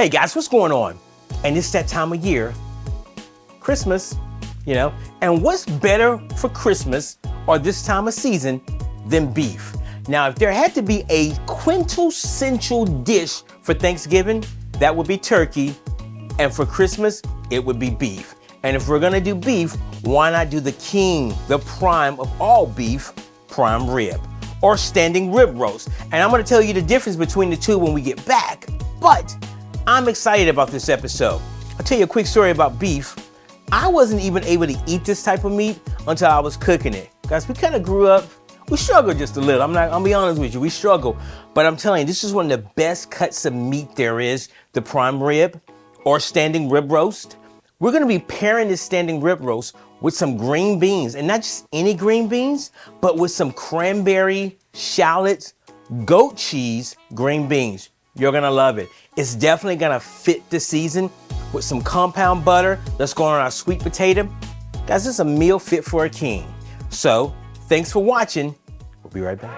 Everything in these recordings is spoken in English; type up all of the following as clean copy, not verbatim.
Hey guys, what's going on? And it's that time of year, Christmas, and what's better for Christmas or this time of season than beef? Now, if there had to be a quintessential dish for Thanksgiving, that would be turkey, and for Christmas, it would be beef. And if we're gonna do beef, why not do the king, the prime of all beef, prime rib, or standing rib roast? And I'm gonna tell you the difference between the two when we get back, but I'm excited about this episode. I'll tell you a quick story about beef. I wasn't even able to eat this type of meat until I was cooking it. Guys, we kind of grew up, we struggled just a little. I'll be honest with you, we struggle. But I'm telling you, this is one of the best cuts of meat there is, the prime rib or standing rib roast. We're gonna be pairing this standing rib roast with some green beans, and not just any green beans, but with some cranberry, shallots, goat cheese, green beans. You're gonna love it. It's definitely gonna fit the season with some compound butter. Let's go on our sweet potato. Guys, this is a meal fit for a king. So, thanks for watching. We'll be right back.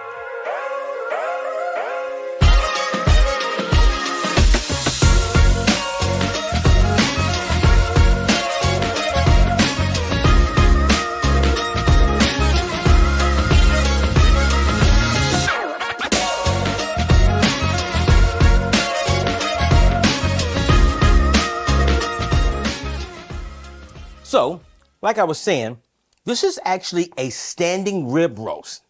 So, like I was saying, this is actually a standing rib roast.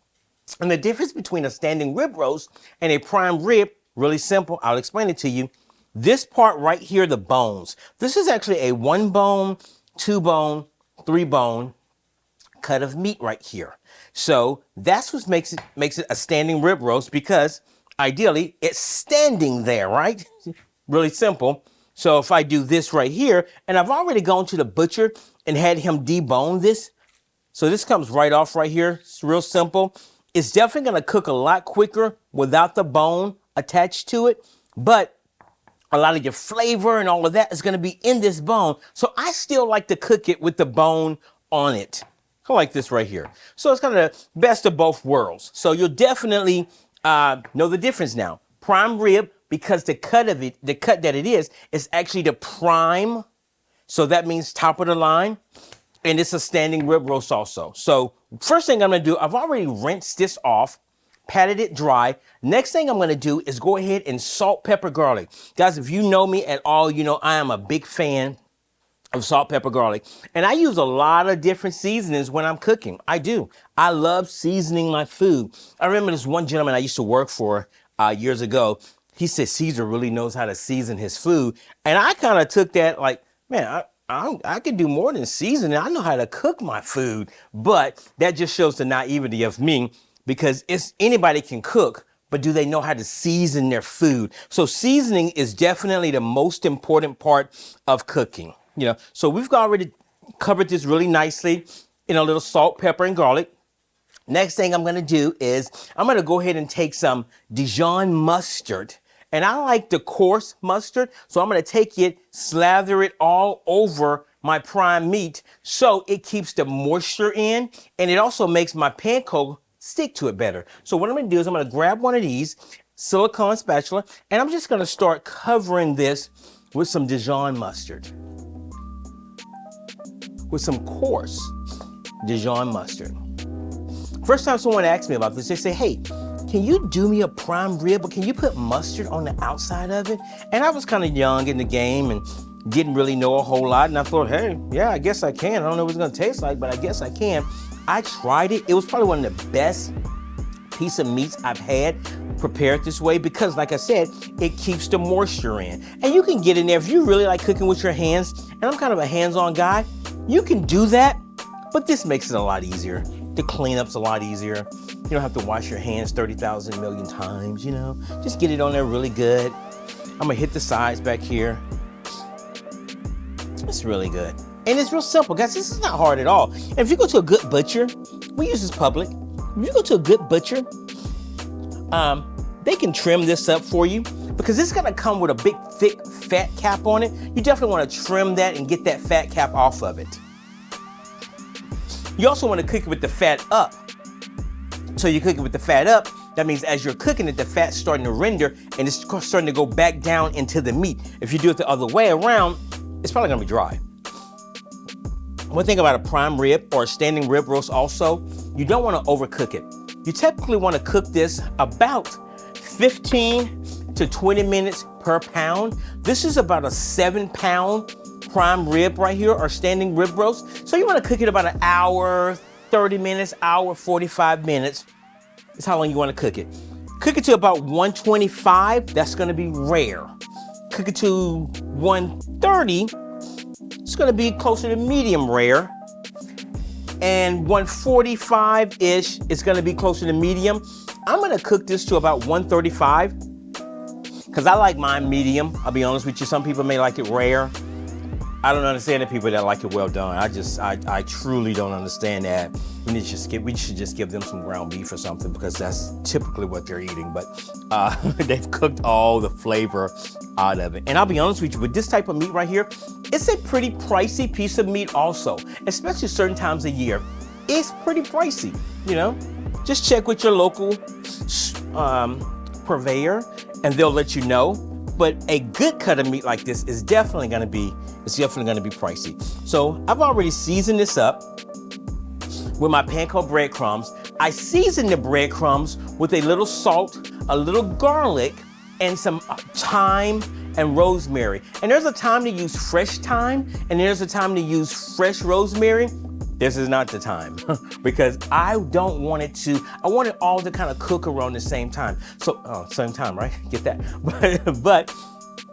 And the difference between a standing rib roast and a prime rib, really simple. I'll explain it to you. This part right here, the bones. This is actually a 1 bone, 2 bone, 3 bone cut of meat right here. So that's what makes it a standing rib roast, because ideally it's standing there, right? Really simple. So if I do this right here, and I've already gone to the butcher and had him debone this. So this comes right off right here. It's real simple. It's definitely gonna cook a lot quicker without the bone attached to it, but a lot of your flavor and all of that is gonna be in this bone. So I still like to cook it with the bone on it. I like this right here. So it's kind of the best of both worlds. So you'll definitely know the difference now. Prime rib, because the cut that it is actually the prime. So that means top of the line. And it's a standing rib roast also. So first thing I'm gonna do, I've already rinsed this off, patted it dry. Next thing I'm gonna do is go ahead and salt, pepper, garlic. Guys, if you know me at all, you know I am a big fan of salt, pepper, garlic. And I use a lot of different seasonings when I'm cooking. I do. I love seasoning my food. I remember this one gentleman I used to work for years ago. He said Caesar really knows how to season his food. And I kind of took that like, man, I could do more than seasoning. I know how to cook my food. But that just shows the naivety of me, because anybody can cook, but do they know how to season their food? So seasoning is definitely the most important part of cooking. So we've already covered this really nicely in a little salt, pepper, and garlic. Next thing I'm gonna do is I'm gonna go ahead and take some Dijon mustard. And I like the coarse mustard, so I'm gonna take it, slather it all over my prime meat so it keeps the moisture in, and it also makes my panko stick to it better. So what I'm gonna do is I'm gonna grab one of these silicone spatula, and I'm just gonna start covering this with some Dijon mustard. With some coarse Dijon mustard. First time someone asked me about this, they say, hey, can you do me a prime rib, or can you put mustard on the outside of it? And I was kind of young in the game and didn't really know a whole lot. And I thought, hey, yeah, I guess I can. I don't know what it's gonna taste like, but I guess I can. I tried it. It was probably one of the best piece of meats I've had prepared this way, because like I said, it keeps the moisture in. And you can get in there if you really like cooking with your hands, and I'm kind of a hands-on guy, you can do that, but this makes it a lot easier. The cleanup's a lot easier. You don't have to wash your hands 30,000 million times, Just get it on there really good. I'm gonna hit the sides back here. It's really good. And it's real simple, guys. This is not hard at all. And if you go to a good butcher, we use this public. If you go to a good butcher, they can trim this up for you, because it's gonna come with a big, thick, fat cap on it. You definitely wanna trim that and get that fat cap off of it. You also wanna cook it with the fat up. So you cook it with the fat up, That means as you're cooking it, the fat's starting to render and it's starting to go back down into the meat. If you do it the other way around, it's probably gonna be dry. One thing about a prime rib or a standing rib roast also, you don't wanna overcook it. You typically wanna cook this about 15 to 20 minutes per pound. This is about a 7-pound prime rib right here, or standing rib roast. So you wanna cook it about an hour, 30 minutes, hour, 45 minutes. Is how long you wanna cook it. Cook it to about 125, that's gonna be rare. Cook it to 130, it's gonna be closer to medium rare. And 145-ish is gonna be closer to medium. I'm gonna cook this to about 135, because I like mine medium. I'll be honest with you, some people may like it rare. I don't understand the people that like it well done. I truly don't understand that. We should just give them some ground beef or something, because that's typically what they're eating. But they've cooked all the flavor out of it. And I'll be honest with you, with this type of meat right here, it's a pretty pricey piece of meat also, especially certain times of year. It's pretty pricey, you know? Just check with your local purveyor and they'll let you know. But a good cut of meat like this is definitely gonna be pricey. So I've already seasoned this up with my panko breadcrumbs. I seasoned the breadcrumbs with a little salt, a little garlic, and some thyme and rosemary. And there's a time to use fresh thyme, and there's a time to use fresh rosemary. This is not the time because I don't want it to, I want it all to kind of cook around the same time. So, same time, right? Get that? But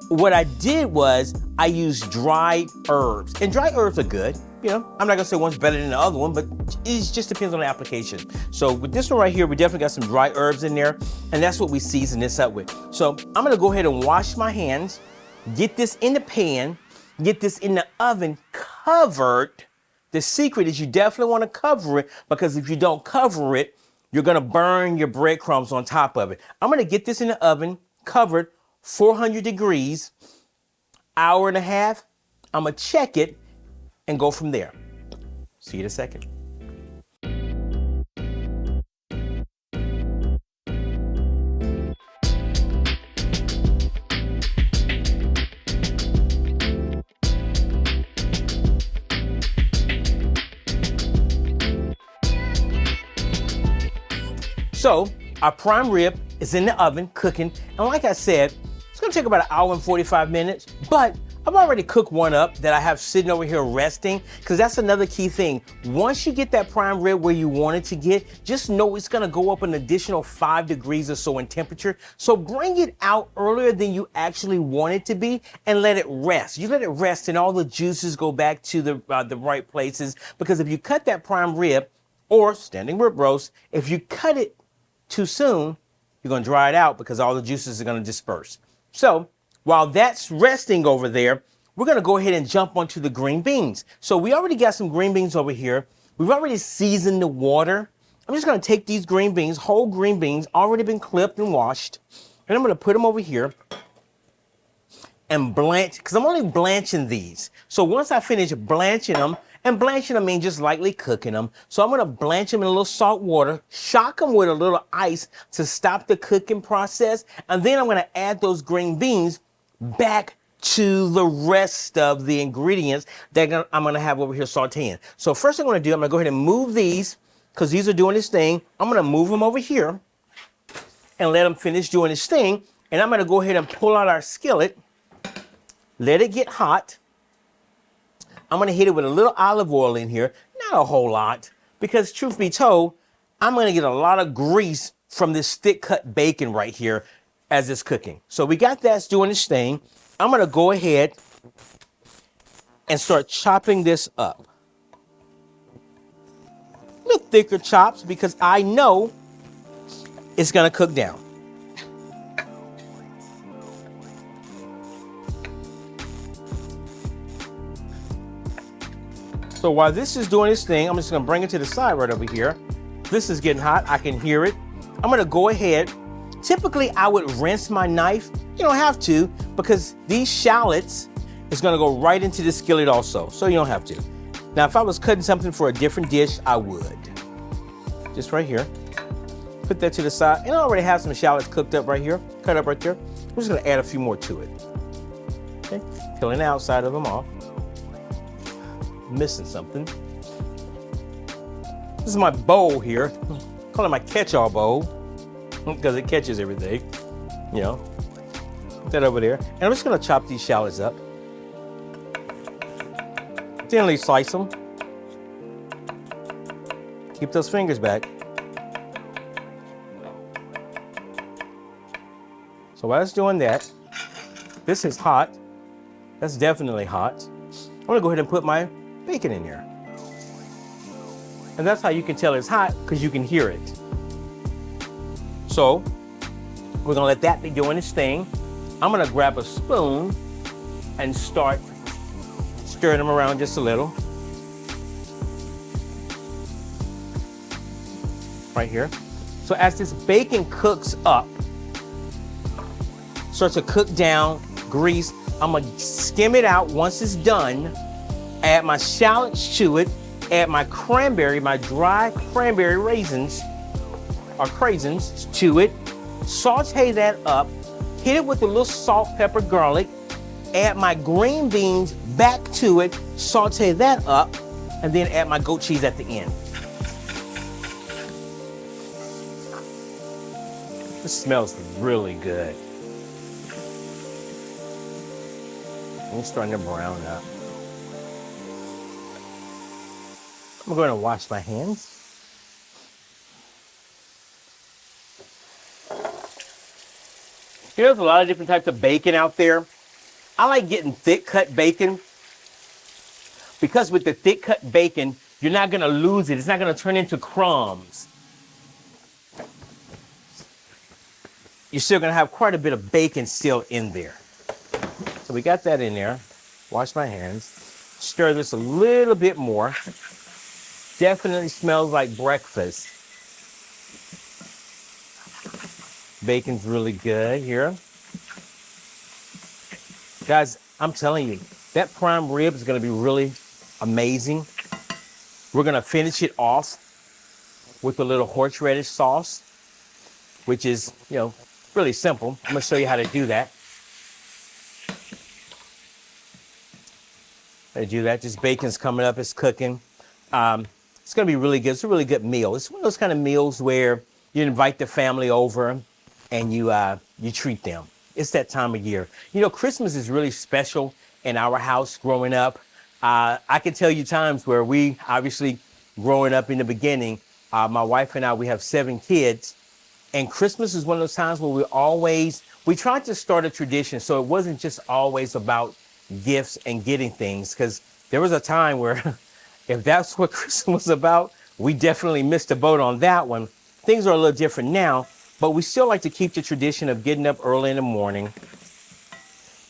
what I did was I used dried herbs, and dried herbs are good. You know, I'm not gonna say one's better than the other one, but it just depends on the application. So with this one right here, we definitely got some dry herbs in there, and that's what we season this up with. So I'm gonna go ahead and wash my hands, get this in the pan, get this in the oven covered. The secret is you definitely want to cover it, because if you don't cover it, you're going to burn your breadcrumbs on top of it. I'm going to get this in the oven covered 400 degrees, hour and a half. I'm going to check it and go from there. See you in a second. So our prime rib is in the oven cooking, and like I said, it's gonna take about an hour and 45 minutes, but I've already cooked one up that I have sitting over here resting, because that's another key thing. Once you get that prime rib where you want it to get, just know it's gonna go up an additional 5 degrees or so in temperature. So bring it out earlier than you actually want it to be and let it rest. You let it rest and all the juices go back to the right places, because if you cut that prime rib or standing rib roast, if you cut it too soon, you're gonna dry it out because all the juices are gonna disperse. So while that's resting over there, we're gonna go ahead and jump onto the green beans. So we already got some green beans over here. We've already seasoned the water. I'm just gonna take these green beans, whole green beans, already been clipped and washed, and I'm gonna put them over here and blanch, because I'm only blanching these. So once I finish blanching them, and blanching them means just lightly cooking them. So I'm gonna blanch them in a little salt water, shock them with a little ice to stop the cooking process, and then I'm gonna add those green beans back to the rest of the ingredients that I'm gonna have over here sauteing. So first thing I'm gonna do, I'm gonna go ahead and move these, because these are doing this thing. I'm gonna move them over here and let them finish doing this thing. And I'm gonna go ahead and pull out our skillet, let it get hot. I'm gonna hit it with a little olive oil in here, not a whole lot, because truth be told, I'm gonna get a lot of grease from this thick cut bacon right here as it's cooking. So we got that doing its thing. I'm gonna go ahead and start chopping this up. A little thicker chops, because I know it's gonna cook down. So while this is doing its thing, I'm just gonna bring it to the side right over here. This is getting hot, I can hear it. I'm gonna go ahead. Typically, I would rinse my knife. You don't have to, because these shallots is gonna go right into the skillet also, so you don't have to. Now, if I was cutting something for a different dish, I would. Just right here. Put that to the side. And I already have some shallots cooked up right here, cut up right there. I'm just gonna add a few more to it. Okay, peeling the outside of them off. Missing something. This is my bowl here. I call it my catch-all bowl because it catches everything, you know. Put that over there. And I'm just gonna chop these shallots up. Thinly slice them. Keep those fingers back. So while it's doing that, this is hot. That's definitely hot. I'm gonna go ahead and put my bacon in there. And that's how you can tell it's hot, because you can hear it. So we're gonna let that be doing its thing. I'm gonna grab a spoon and start stirring them around just a little. Right here. So as this bacon cooks up, starts to cook down, grease, I'm gonna skim it out once it's done, add my shallots to it, add my cranberry, my dry cranberry raisins, or craisins to it, saute that up, hit it with a little salt, pepper, garlic, add my green beans back to it, saute that up, and then add my goat cheese at the end. This smells really good. It's starting to brown up. I'm going to wash my hands. There's a lot of different types of bacon out there. I like getting thick cut bacon because with the thick cut bacon, you're not going to lose it. It's not going to turn into crumbs. You're still going to have quite a bit of bacon still in there. So we got that in there. Wash my hands. Stir this a little bit more. Definitely smells like breakfast. Bacon's really good here. Guys, I'm telling you, that prime rib is going to be really amazing. We're going to finish it off with a little horseradish sauce, which is, you know, really simple. I'm going to show you how to do that. How to do that. This bacon's coming up, it's cooking. It's going to be really good. It's a really good meal. It's one of those kind of meals where you invite the family over and you treat them. It's that time of year. You know, Christmas is really special in our house growing up. I can tell you times where we, obviously, growing up in the beginning, my wife and I, we have 7 kids. And Christmas is one of those times where we tried to start a tradition. So it wasn't just always about gifts and getting things. Because there was a time where if that's what Christmas was about, we definitely missed the boat on that one. Things are a little different now. But we still like to keep the tradition of getting up early in the morning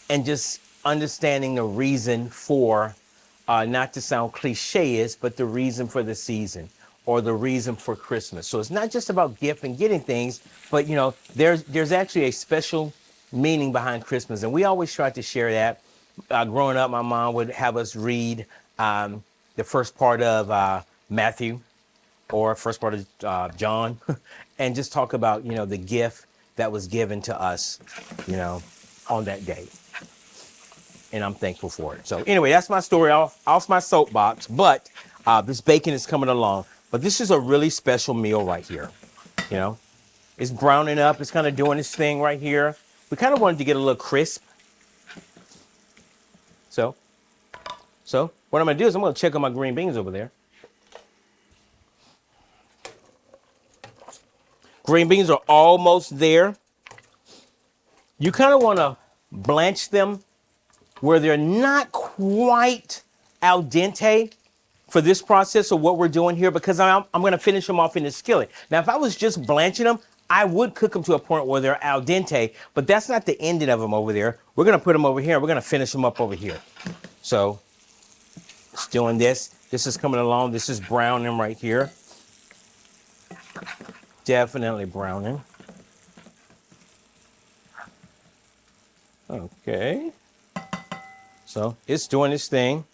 and just understanding the reason for, not to sound cliche-ish, but the reason for the season or the reason for Christmas. So it's not just about gift and getting things, but you know, there's actually a special meaning behind Christmas. And we always try to share that. Growing up, my mom would have us read the first part of Matthew or first part of John and just talk about, you know, the gift that was given to us, you know, on that day. And I'm thankful for it. So anyway, that's my story off my soapbox, but this bacon is coming along. But this is a really special meal right here. You know, it's browning up. It's kind of doing its thing right here. We kind of wanted to get a little crisp. So what I'm going to do is I'm going to check on my green beans over there. Green beans are almost there. You kind of want to blanch them where they're not quite al dente for this process of what we're doing here, because I'm going to finish them off in the skillet. Now, if I was just blanching them, I would cook them to a point where they're al dente, but that's not the ending of them over there. We're going to put them over here. We're going to finish them up over here. So it's doing this. This is coming along. This is browning right here. Definitely browning. Okay. So it's doing its thing.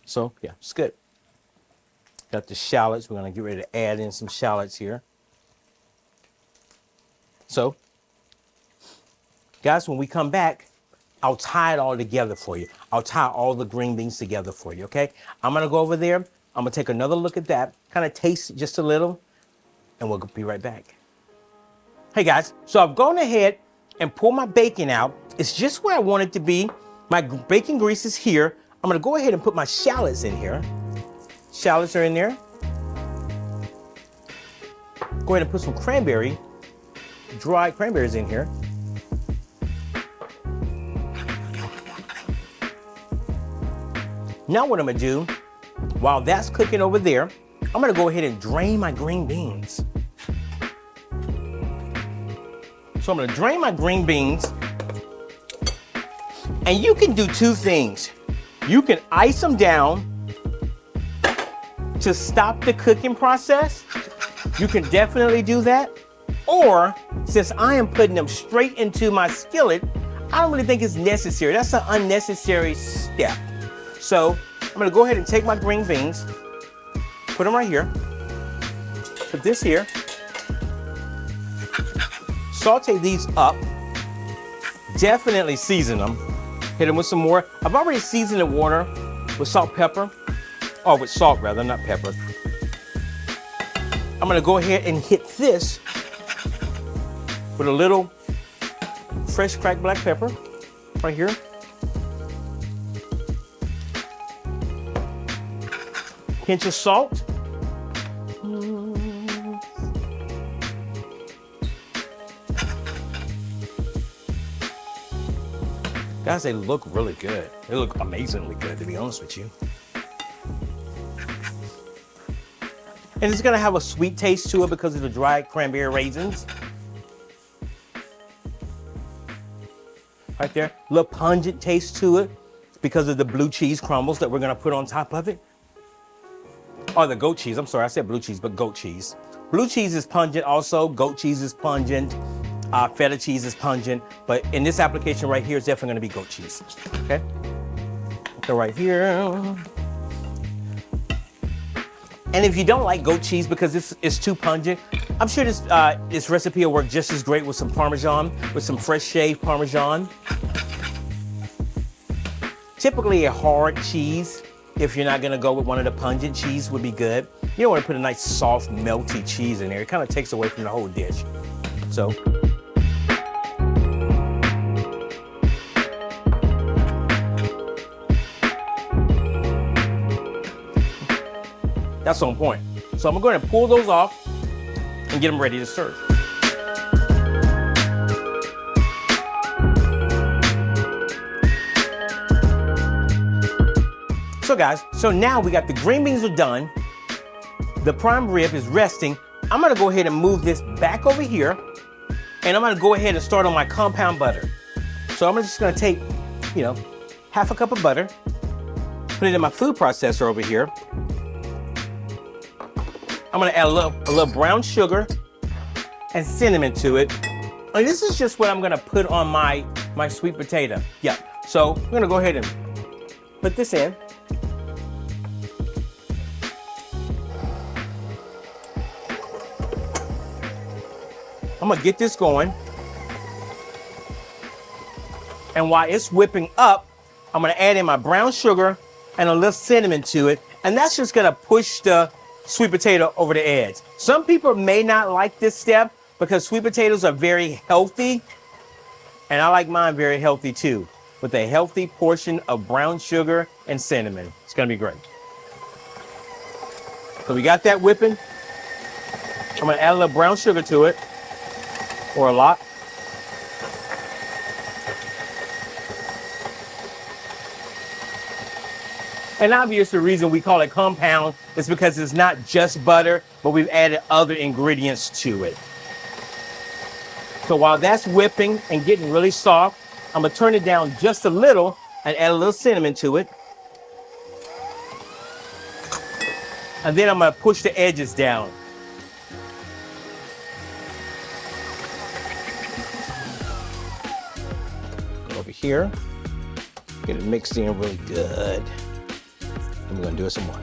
So yeah, it's good. Got the shallots. We're gonna get ready to add in some shallots here. So, guys, when we come back, I'll tie it all together for you. I'll tie all the green beans together for you, okay? I'm gonna go over there. I'm gonna take another look at that, kind of taste just a little, and we'll be right back. Hey guys, so I've gone ahead and pulled my bacon out. It's just where I want it to be. My bacon grease is here. I'm gonna go ahead and put my shallots in here. Shallots are in there. Go ahead and put some cranberry, dried cranberries in here. Now what I'm gonna do, while that's cooking over there, I'm gonna go ahead and drain my green beans. So I'm gonna drain my green beans, and you can do two things. You can ice them down to stop the cooking process. You can definitely do that. Or, since I am putting them straight into my skillet, I don't really think it's necessary. That's an unnecessary step. So I'm gonna go ahead and take my green beans, put them right here, put this here, saute these up, definitely season them, hit them with some more. I've already seasoned the water with salt, pepper, or with salt rather, not pepper. I'm gonna go ahead and hit this with a little fresh cracked black pepper right here. Pinch of salt. Guys, they look really good. They look amazingly good, to be honest with you. And it's gonna have a sweet taste to it because of the dried cranberry raisins. Right there, a little pungent taste to it because of the blue cheese crumbles that we're gonna put on top of it. Or the goat cheese, I'm sorry, I said blue cheese, but goat cheese. Blue cheese is pungent also, goat cheese is pungent, feta cheese is pungent, but in this application right here, it's definitely gonna be goat cheese, okay? So right here. And if you don't like goat cheese because it's too pungent, I'm sure this recipe will work just as great with some Parmesan, with some fresh shaved Parmesan. Typically a hard cheese, if you're not gonna go with one of the pungent cheese, would be good. You don't wanna put a nice soft, melty cheese in there. It kind of takes away from the whole dish. So. That's on point. So I'm gonna go ahead and pull those off and get them ready to serve. So guys, so now we got the green beans are done. The prime rib is resting. I'm gonna go ahead and move this back over here, and I'm gonna go ahead and start on my compound butter. So I'm just gonna take, half a cup of butter, put it in my food processor over here. I'm gonna add a little brown sugar and cinnamon to it. And this is just what I'm gonna put on my sweet potato. Yeah, so I'm gonna go ahead and put this in. I'm gonna get this going. And while it's whipping up, I'm gonna add in my brown sugar and a little cinnamon to it. And that's just gonna push the sweet potato over the edge. Some people may not like this step because sweet potatoes are very healthy. And I like mine very healthy too, with a healthy portion of brown sugar and cinnamon. It's gonna be great. So we got that whipping. I'm gonna add a little brown sugar to it, or a lot. And obviously the reason we call it compound is because it's not just butter, but we've added other ingredients to it. So while that's whipping and getting really soft, I'm gonna turn it down just a little and add a little cinnamon to it. And then I'm gonna push the edges down. Over here, get it mixed in really good. And we're gonna do it some more.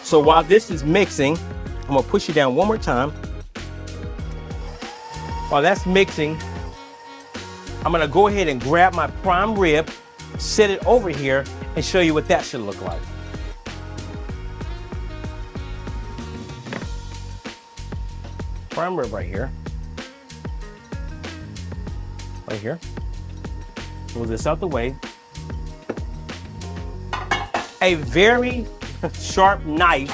So while this is mixing, I'm gonna push it down one more time. While that's mixing, I'm gonna go ahead and grab my prime rib, set it over here, and show you what that should look like. Prime rib right here. Right here. Move this out the way. A very sharp knife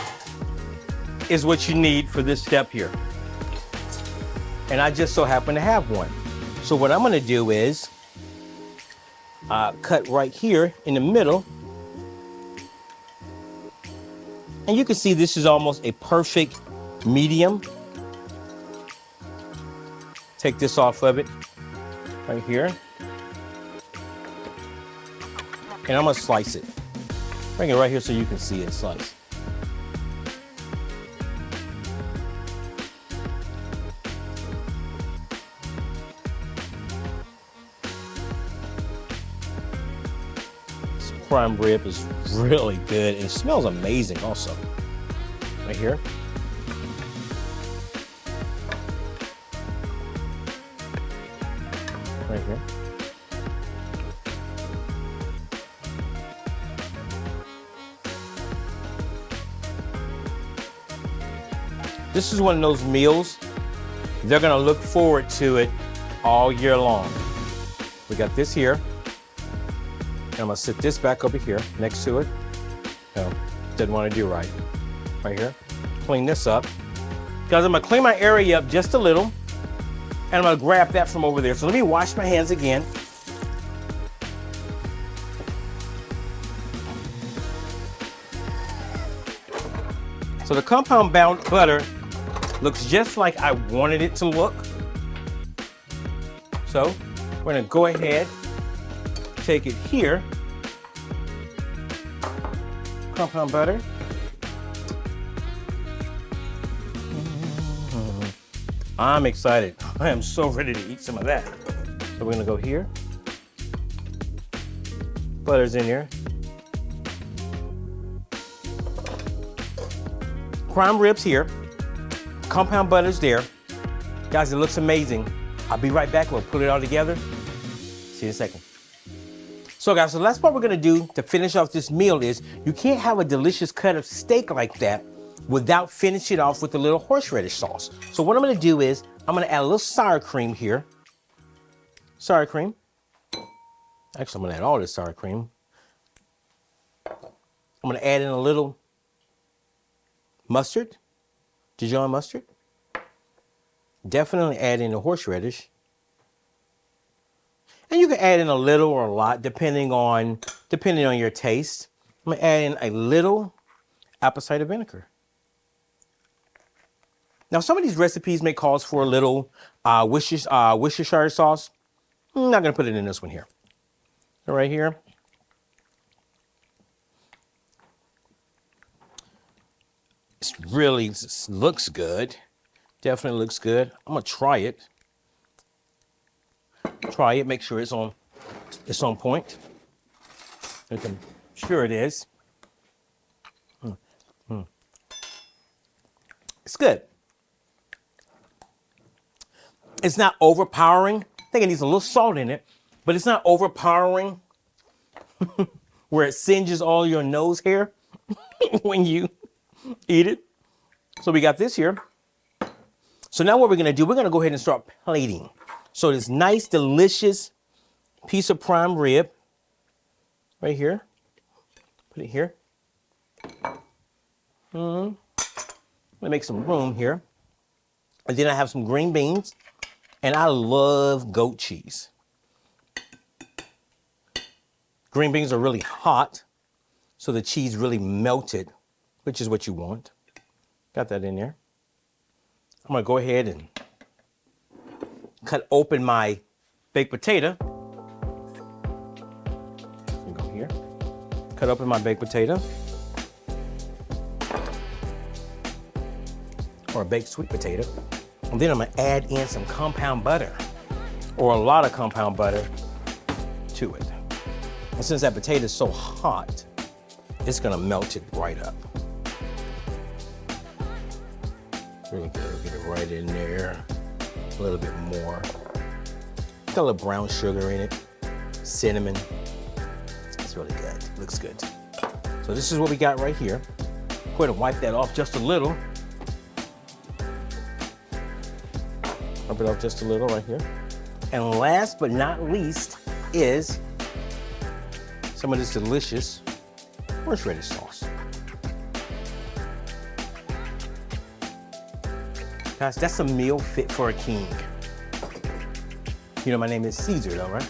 is what you need for this step here. And I just so happen to have one. So what I'm gonna do is cut right here in the middle. And you can see this is almost a perfect medium. Take this off of it right here. And I'm gonna slice it. Bring it right here so you can see it sliced. This prime rib is really good and it smells amazing also. Right here. Right here. This is one of those meals, they're gonna look forward to it all year long. We got this here, and I'm gonna sit this back over here next to it. No, didn't wanna do right. Right here, clean this up. Guys, I'm gonna clean my area up just a little, and I'm gonna grab that from over there. So let me wash my hands again. So the compound butter looks just like I wanted it to look. So we're gonna go ahead, take it here, compound butter. I'm excited. I am so ready to eat some of that. So we're gonna go here. Butter's in here. Prime ribs here. Compound butter's there. Guys, it looks amazing. I'll be right back. We'll put it all together. See you in a second. So guys, the last part we're gonna do to finish off this meal is you can't have a delicious cut of steak like that without finishing it off with a little horseradish sauce. So what I'm gonna do is I'm gonna add a little sour cream here. Sour cream. Actually, I'm gonna add all this sour cream. I'm gonna add in a little mustard, Dijon mustard. Definitely add in the horseradish. And you can add in a little or a lot depending on your taste. I'm gonna add in a little apple cider vinegar. Now some of these recipes may call for a little Worcestershire sauce. I'm not gonna put it in this one here. So right here. It really looks good. Definitely looks good. I'm gonna try it. Try it, make sure it's on point. I'm sure it is. It's good. It's not overpowering. I think it needs a little salt in it, but it's not overpowering where it singes all your nose hair when you eat it. So we got this here. So now what we're gonna do, we're gonna go ahead and start plating. So this nice, delicious piece of prime rib right here. Put it here. Let me make some room here. And then I have some green beans. And I love goat cheese. Green beans are really hot, so the cheese really melted, which is what you want. Got that in there. I'm gonna go ahead and cut open my baked potato. Go here. Cut open my baked potato. Or a baked sweet potato. And then I'm gonna add in some compound butter, or a lot of compound butter to it. And since that potato is so hot, it's gonna melt it right up. really good. Get it right in there. A little bit more. Got a little brown sugar in it. Cinnamon. It's really good. Looks good. So this is what we got right here. Go ahead and wipe that off just a little. Wipe it off just a little right here. And last but not least is some of this delicious horseradish sauce. Guys, that's a meal fit for a king. You know my name is Caesar though, right?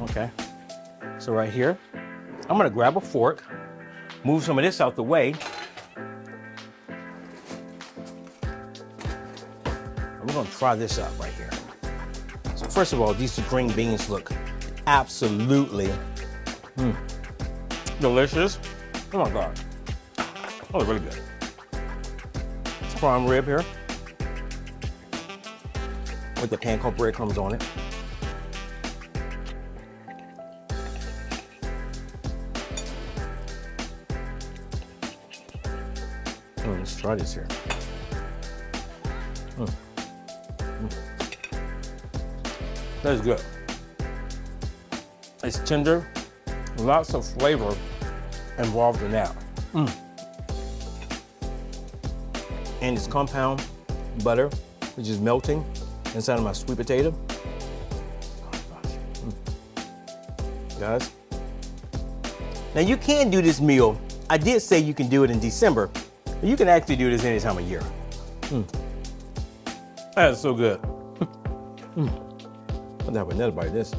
Okay. So right here, I'm gonna grab a fork, move some of this out the way. I'm gonna try this out right here. So first of all, these green beans look absolutely delicious. Oh my God. Oh, really good. It's prime rib here with the panko breadcrumbs on it. Let's try this here. That's good. It's tender, lots of flavor involved in that. And it's compound butter, which is melting inside of my sweet potato. Oh, gosh. Guys, now you can do this meal. I did say you can do it in December, but you can actually do this any time of year. That is so good. I'll have another bite of this.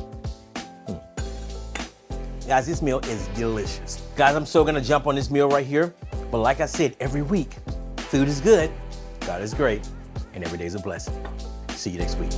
Guys, this meal is delicious. Guys, I'm so gonna jump on this meal right here. But like I said, every week, food is good, God is great, and every day's a blessing. See you next week.